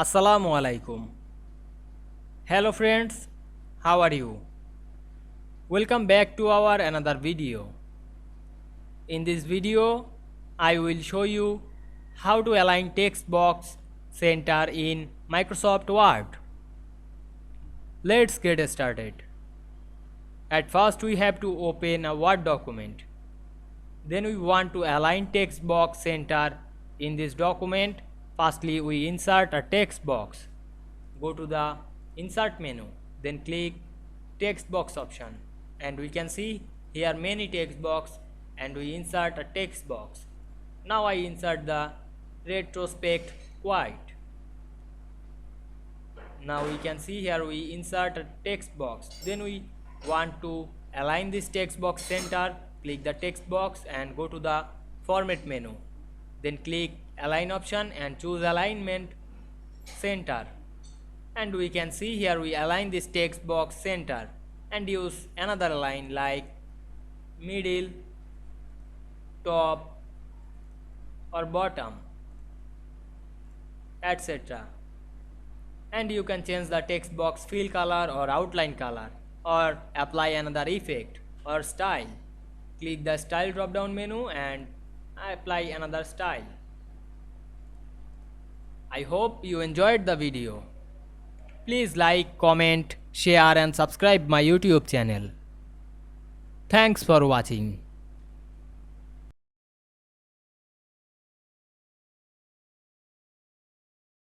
Assalamu Walaikum. Hello friends, how are you? Welcome back to our another video. In this video, I will show you how to align text box center in Microsoft Word. Let's get started. At first we have to open a Word document. Then we want to align text box center in this document. Firstly, we insert a text box. Go to the insert menu, then click text box option, and we can see here many text box, and we insert a text box. Now I insert the retrospect white. Now we can see here we insert a text box. Then we want to align this text box center. Click the text box and go to the format menu. Then click align option and choose alignment center. And we can see here we align this text box center and use another line like middle, top or bottom, etc. And you can change the text box fill color or outline color, or apply another effect or style. Click the style drop down menu and apply another style. I hope you enjoyed the video. Please like, comment, share and subscribe my YouTube channel. Thanks for watching.